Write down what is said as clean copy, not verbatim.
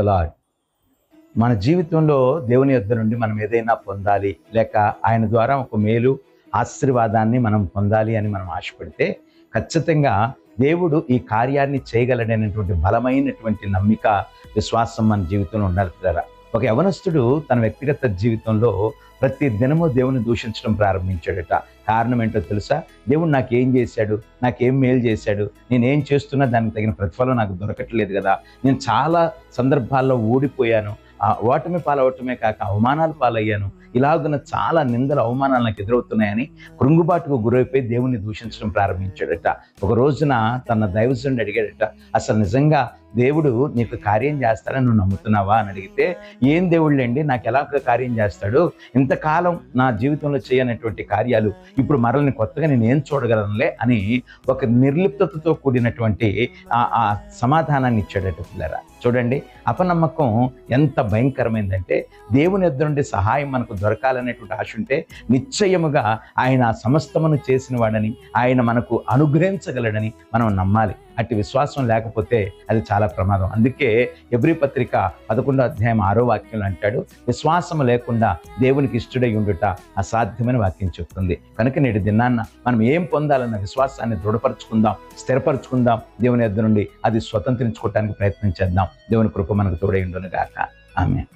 Lord. మన జీవితంలో దేవుని యొద్ద నుండి మనం ఏదైనా పొందాలి, లేక ఆయన ద్వారా ఒక మేలు ఆశీర్వాదాన్ని మనం పొందాలి అని మనం ఆశపడితే ఖచ్చితంగా దేవుడు ఈ కార్యాన్ని చేయగలడనేటువంటి బలమైనటువంటి నమ్మిక, విశ్వాసం మన జీవితంలో ఉండాలి కదా. ఒక యవనస్తుడు తన వ్యక్తిగత జీవితంలో ప్రతి దినము దేవుని దూషించడం ప్రారంభించాడట. కారణం ఏంటో తెలుసా? దేవుడు నాకేం చేశాడు, నాకేం మేలు చేశాడు, నేనేం చేస్తున్నా దానికి తగిన ప్రతిఫలం నాకు దొరకట్లేదు కదా, నేను చాలా సందర్భాల్లో ఓడిపోయాను, ఓటమి పాలవటమే కాక అవమానాలు పాలయ్యాను, ఇలాగున్న చాలా నిందలు అవమానాలు నాకు ఎదురవుతున్నాయని కృంగుబాటుకు గురైపోయి దేవుణ్ణి దూషించడం ప్రారంభించాడట. ఒక రోజున తన దైవజనుడు అడిగాడట, అసలు నిజంగా దేవుడు నీకు కార్యం చేస్తాడని నువ్వు నమ్ముతున్నావా అని అడిగితే, ఏం దేవుళ్ళండి, నాకు ఎలా కార్యం చేస్తాడు, ఇంతకాలం నా జీవితంలో చేయనటువంటి కార్యాలు ఇప్పుడు మరలని కొత్తగా నేను ఏం చూడగలనులే అని ఒక నిర్లిప్తతతో కూడినటువంటి ఆ సమాధానాన్ని ఇచ్చాడట. పిల్లరా చూడండి, అపనమ్మకం ఎంత భయంకరమైందంటే దేవుని యొద్ద నుండి సహాయం మనకు దొరకాలనేటువంటి ఆశ ఉంటే నిశ్చయముగా ఆయన సమస్తమును చేసిన వాడని, ఆయన మనకు అనుగ్రహించగలడని మనం నమ్మాలి. అట్టి విశ్వాసం లేకపోతే అది చాలా ప్రమాదం. అందుకే హెబ్రీ పత్రిక 11వ అధ్యాయం 6వ వాక్యంలో అంటాడు, విశ్వాసం లేకుండా దేవునికి ఇష్టడై ఉండుట అసాధ్యమైన వాక్యం చెప్తుంది. కనుక నేటి దినాన్న మనం ఏం పొందాలన్న విశ్వాసాన్ని దృఢపరచుకుందాం, స్థిరపరచుకుందాం. దేవుని యొద్ద నుండి అది స్వతంత్రించుకోవటానికి ప్రయత్నం చేద్దాం. దేవుని కృప మనకు తోడై ఉండును గాక. ఆమేన్.